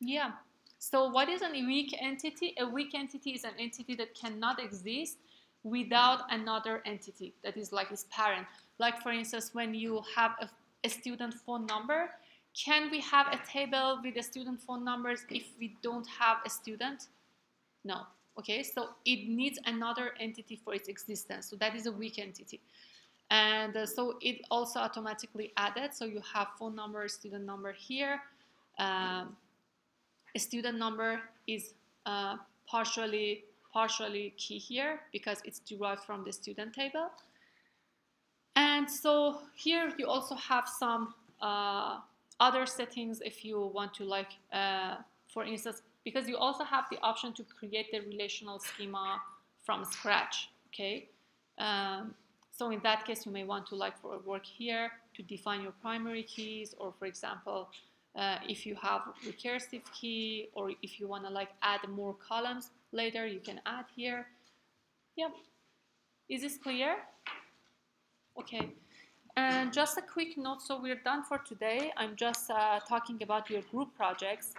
[SPEAKER 1] Yeah. So what is a weak entity? A weak entity is an entity that cannot exist without another entity that is like its parent. Like for instance, when you have a student phone number, can we have a table with the student phone numbers if we don't have a student? No. Okay, so it needs another entity for its existence. So that is a weak entity. And so it also automatically added. So you have phone number, student number here. A student number is partially key here because it's derived from the student table. And so here you also have some other settings if you want to like, for instance, because you also have the option to create the relational schema from scratch, okay? So in that case, you may want to like for work here to define your primary keys, or for example, if you have recursive key, or if you want to like add more columns later, you can add here. Yep. Is this clear? Okay. And just a quick note, so we're done for today. I'm just talking about your group projects.